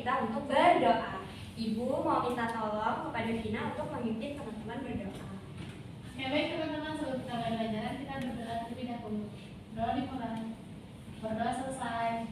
kita untuk berdoa. Ibu mau minta tolong kepada Vina untuk memimpin teman-teman berdoa. Oke, baik teman-teman, sebelum kita mulai pelajaran kita berdoa terlebih dahulu. Doa dimulai. Berdoa selesai.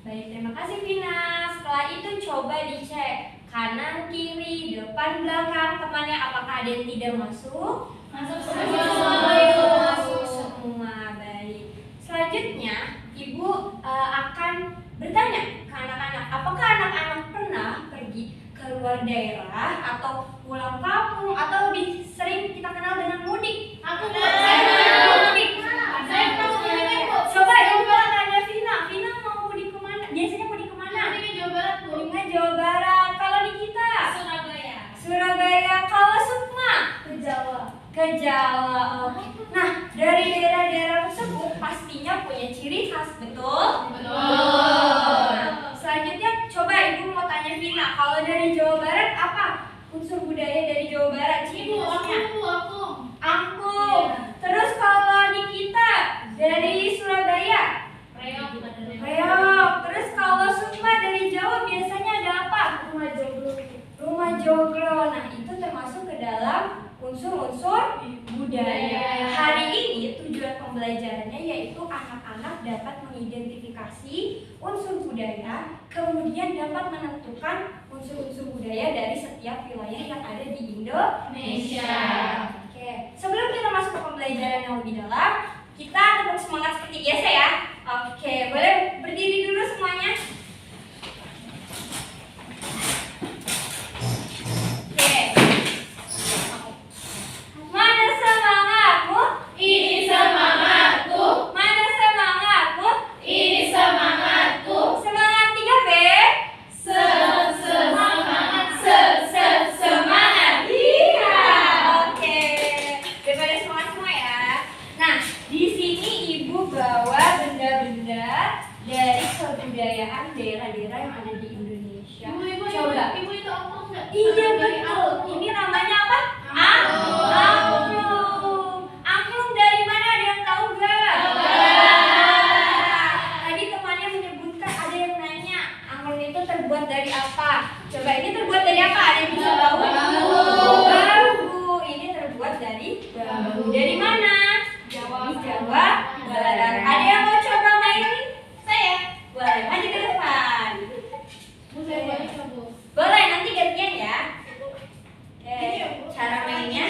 Baik, terima kasih Vina. Setelah itu coba dicek kanan, kiri, depan, belakang temannya apakah ada yang tidak masuk? Masuk semua. semua. Masuk semua. Baik. Selanjutnya, Ibu akan bertanya ke anak-anak, apakah anak-anak pernah pergi ke luar daerah atau pulang kampung atau lebih sering kita kenal dengan mudik? Aku Mudik. Saya mau mudik, Bu. Coba Ibu tanya Vina. Vina mau mudik kemana? Biasanya mudik kemana? Mudiknya Jawa Barat, Bu. Mudiknya Jawa Barat. Kalau Nikita? Surabaya. Surabaya. Kalau Sukma? Ke Jawa. Ke Jawa. Oke. Nah, dari daerah-daerah tersebut pastinya punya ciri khas, betul? Betul. Selanjutnya coba Ibu mau tanya Vina, kalau dari Jawa Barat apa unsur budaya dari Jawa Barat? Ciri Ibu, khasnya? aku. Angklung. Iya. Terus kalau Nikita dari Surabaya? Reok. Reok. Terus kalau Sukma dari Jawa biasanya ada apa? Rumah joglo. Rumah joglo. Nah, itu termasuk ke dalam unsur-unsur budaya. Hari ini tujuan pembelajarannya yaitu anak-anak dapat mengidentifikasi unsur budaya, kemudian dapat menentukan unsur-unsur budaya dari setiap wilayah yang ada di Indonesia. Oke, sebelum kita masuk ke pembelajaran yang lebih dalam, kita tetap semangat seperti biasa ya. Oke, boleh berdiri dulu semuanya. Oke. Mana semangatmu? Ini semangatku. Mana semangatmu? Ini semangatku. Semangat 3B. Semangat. Iya. Oke. Udah pada semangat semua ya. Nah, di sini Ibu bawa benda-benda dari kebudayaan daerah-daerah yang ada di Indonesia. Coba. Ibu itu angklung nggak? Iya betul. Ini namanya apa? Angklung. Angklung dari mana? Ada yang tahu nggak? Tadi temannya menyebutkan, ada yang nanya angklung itu terbuat dari apa? Coba ini terbuat dari apa? Ada yang bisa tahu? Bambu. Ini terbuat dari bambu. Dari mana? Di Jawa Barat. Ada yang mau coba mainin? Saya. Boleh. Maju ke depan. Bu, saya boleh nggak, Bu? Boleh, nanti gantian ya. Oke, Ini ya, Bu. cara mainnya,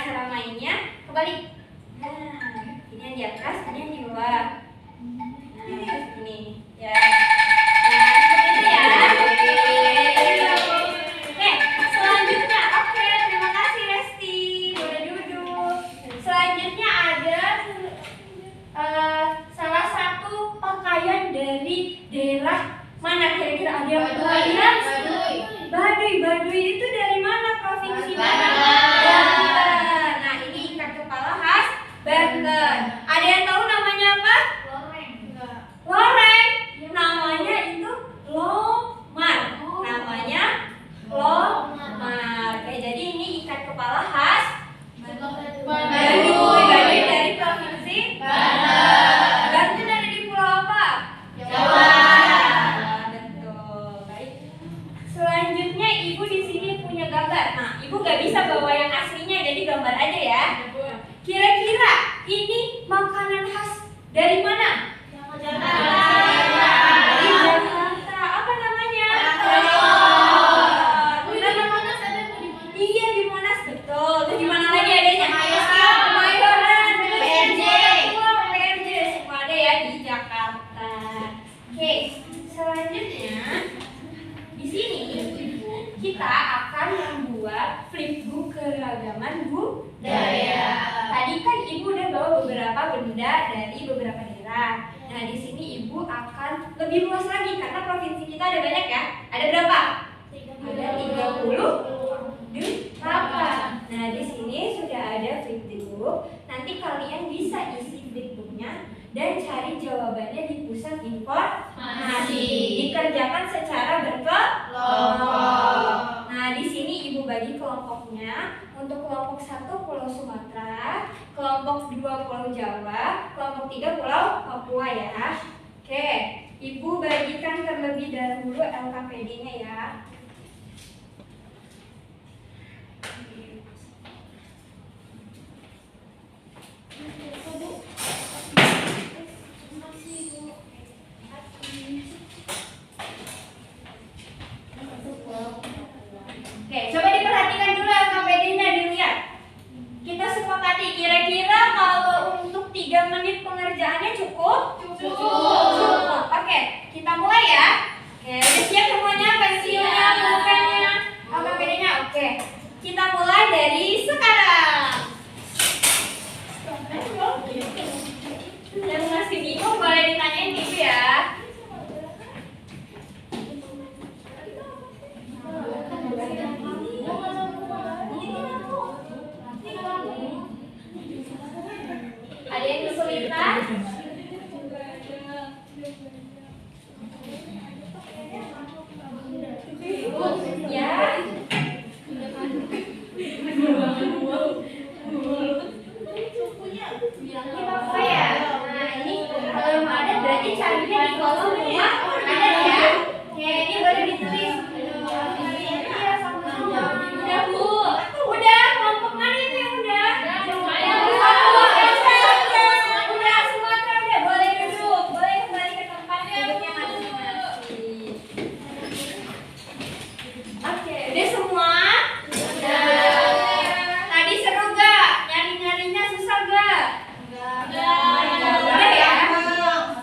cara mainnya kebalik. Nah, ini yang di atas, ini yang di bawah. Nah, ini ya. Nah, seperti itu ya. Oke, selanjutnya, oke, terima kasih Resti. Boleh duduk. Selanjutnya ada salah satu pakaian dari daerah mana kira-kira? Ada yang pernah lihat? Baduy itu dari mana? Provinsi mana? Banten. Nah, ini ikat kepala khas Banten. Ada yang tahu namanya apa? Loreng. Enggak. Loreng. Namanya itu lomar. Namanya lomar. Oke, jadi ini ikat kepala khas Baduy dari provinsi Banten. Banten ada di pulau apa? Jawa. Betul. Baik. Selanjutnya Ibu di sini punya gambar. Nah, Ibu nggak bisa bawa yang aslinya, jadi gambar aja ya. Kira-kira ini makanan khas dari mana? Jakarta. Dari Jakarta. Apa namanya? Bu, itu di Monas ada, Bu, di Monas. Iya, di Monas, betul. Terus di mana lagi adanya? Kemayoran. Kemayoran. PRJ. PRJ semua ada ya di Jakarta. Oke, selanjutnya di sini kita akan membuat flipbook keragaman budaya. Tadi kan Ibu udah bawa beberapa benda dari beberapa daerah. Nah, di sini Ibu akan lebih luas lagi karena provinsi kita ada banyak ya. Ada berapa? Ada 38. Nah, di sini sudah ada flipbook. Nanti kalian bisa isi flipbooknya dan cari jawabannya di pusat informasi. Dikerjakan secara berkelompok. Nah, di sini Ibu bagi kelompoknya. Untuk kelompok 1 Pulau Sumatera, kelompok 2 Pulau Jawa, kelompok 3 Pulau Papua ya. Oke. Ibu bagikan terlebih dahulu LKPD-nya ya. Oke, coba diperhatikan dulu LKPD-nya, dilihat. Kita sepakati kira-kira kalau untuk 3 menit pengerjaannya cukup? Cukup. Oke, kita mulai ya. Oke, udah siap semuanya? Pensilnya, pulpennya, LKPD-nya. Oke, kita mulai dari sekarang. Yang masih bingung boleh ditanyain ibu ya. Ada yang kesulitan? Ya. Oh ya. Nah, ini kalau yang ada berarti carinya di kolom rumah ada ya. Oke, ini baru ditulis. Iya, sama-sama. Udah, Bu. Udah, kelompok mana itu yang udah? Udah, Sumatera udah. Boleh duduk. Boleh kembali ke tempatnya duduknya masing-masing. Oke, udah semua? Udah. Tadi seru gak? Nyari-nyarinya susah gak? Udah ya?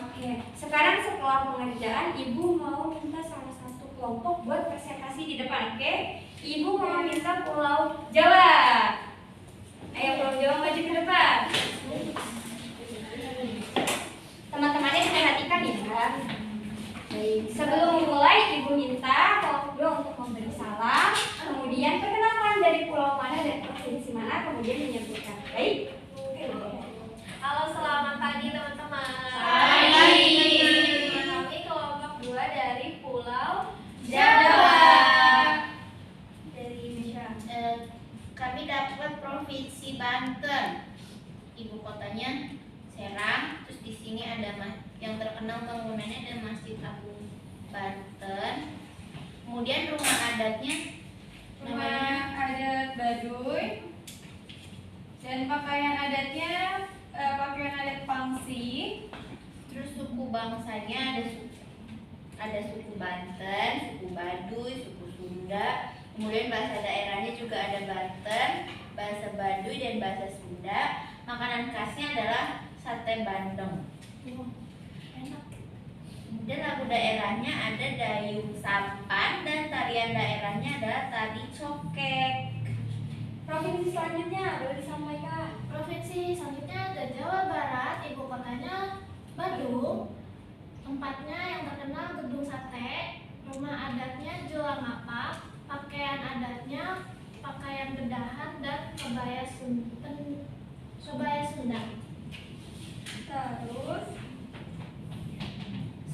Oke, sekarang setelah pengerjaan, Ibu mau minta salah satu kelompok buat presentasi di depan, oke? Ibu mau minta Pulau Jawa. Ayo Pulau Jawa maju ke depan. Teman-temannya perhatikan ya. Baik, sebelum memulai Ibu minta kelompok dua untuk memberi salam, kemudian perkenalkan dari pulau mana dan provinsi mana, kemudian menyebutkan. Baik. Halo, selamat pagi teman-teman. Pagi. Kami kelompok 2 dari Pulau Jawa. Dari Indonesia. Kami dapat provinsi Banten. Ibu kotanya Serang. Terus di sini ada yang terkenal bangunannya ada Masjid Agung Banten. Kemudian rumah adatnya Rumah adat Baduy. Dan pakaian adatnya pakaian adat Pangsi. Terus suku bangsanya ada suku Banten, suku Baduy, suku Sunda. Kemudian bahasa daerahnya juga ada Banten, bahasa Baduy dan bahasa Sunda. Makanan khasnya adalah sate bandeng. Kemudian lagu daerahnya ada Dayung Sampan dan tarian daerahnya adalah tari cokek. Provinsi selanjutnya boleh disampaikan. Provinsi selanjutnya ada Jawa Barat, ibu kotanya Bandung. Tempatnya yang terkenal gedung sate, rumah adatnya Jolang Mapak, pakaian adatnya pakaian bedahan dan kebaya Sunda. Terus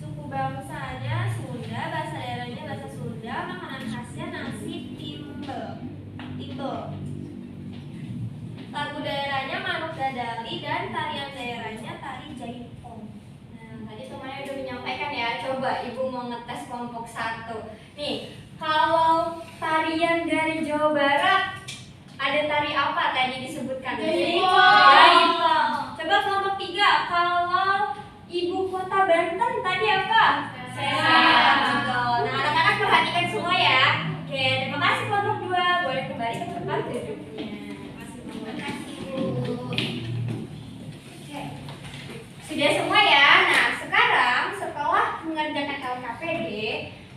Suku bangsanya Sunda, bahasa daerahnya bahasa Sunda, makanan khasnya nasi timbel. Lagu daerahnya manuk dadali dan tarian daerahnya tari jaipong. Nah, tadi temannya udah menyampaikan ya. Coba Ibu mau ngetes kelompok 1. Nih, kalau tarian dari Jawa Barat ada tari apa tadi disebutkan? Jaipong. Coba kelompok 3. Kalau ibu kota Banten tadi apa? Serang. Betul. Nah, anak-anak perhatikan semua ya. Oke, terima kasih kelompok 2. Boleh kembali ke tempat duduknya. Terima kasih, Bu. Oke. Sudah semua ya. Nah, sekarang setelah mengerjakan LKPD,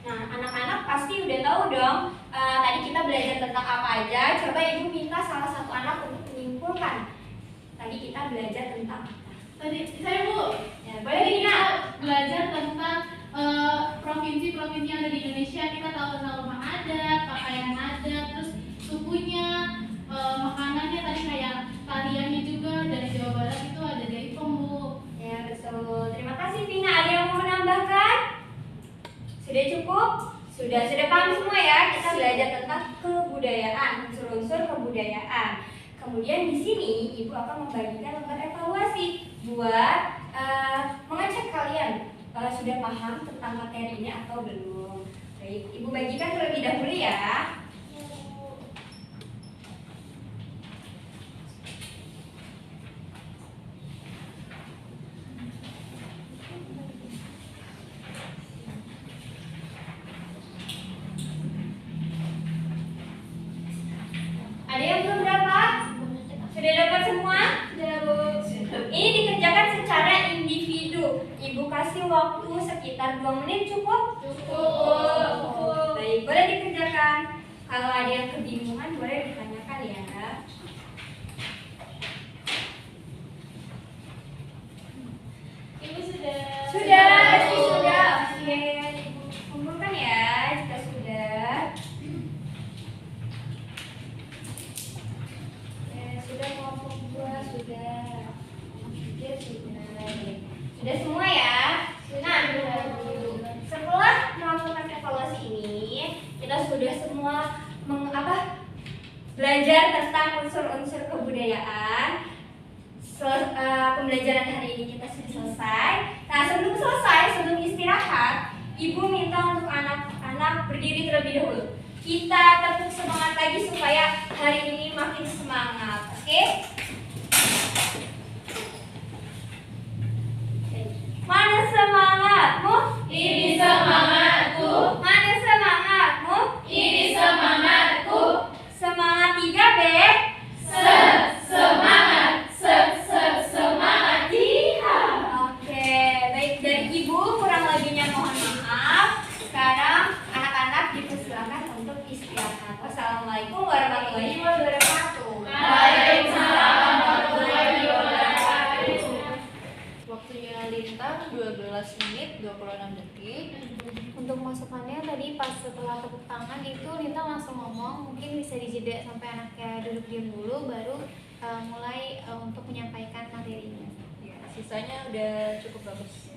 nah anak-anak pasti udah tahu dong. Tadi kita belajar tentang apa aja. Coba Ibu minta salah satu anak untuk menyimpulkan. Tadi kita belajar tentang apa? Tadi saya Bu, Ya, boleh Dina. belajar tentang provinsi-provinsi yang ada di Indonesia. Kita tahu tentang rumah adat, pakaian adat, terus sukunya, makanannya tadi kayak tariannya juga dari Jawa Barat itu ada jaipong Bu. Ya, betul. Terima kasih Vina. Ada yang mau menambahkan? Sudah cukup? Sudah paham semua ya. Kita belajar tentang kebudayaan, unsur-unsur kebudayaan. Kemudian di sini Ibu akan membagikan lembar evaluasi buat mengecek kalian sudah paham tentang materinya atau belum? Baik, Ibu bagikan terlebih dahulu ya. Ada yang belum dapat? Sudah dapat semua? Sudah, Bu. Ini dikerjakan secara individu. Ibu kasih waktu sekitar 2 menit cukup? Cukup. Baik, boleh dikerjakan. Kalau ada yang kebingungan boleh ditanyakan ya. Ibu sudah. Sudah, pasti sudah. Oke, Ibu kumpulkan ya jika sudah. Sudah kelompok 2 sudah. Oke, sudah. Sudah semua ya? Nah, setelah melakukan evaluasi ini, kita sudah semua belajar tentang unsur-unsur kebudayaan. Pembelajaran hari ini kita sudah selesai. Nah, sebelum selesai, sebelum istirahat, Ibu minta untuk anak-anak berdiri terlebih dahulu. Kita tepuk semangat lagi supaya hari ini makin semangat. Oke? Mana semangatmu? Ini semangatku. Mana semangatmu? Ini semangatku. Semangat 3B. Semangat. Iya. Oke, baik, dari Ibu kurang lebihnya mohon maaf. Sekarang anak-anak dipersilakan untuk istirahat. Wassalamualaikum warahmatullahi wabarakatuh. Waalaikumsalam warahmatullahi wabarakatuh. Waktunya Lintang 12 menit 26 detik. Untuk masukannya tadi pas setelah tepuk tangan itu Lintang langsung ngomong, mungkin bisa dijeda sampai anaknya duduk diam dulu, baru mulai untuk menyampaikan materinya. Ya, sisanya udah cukup bagus.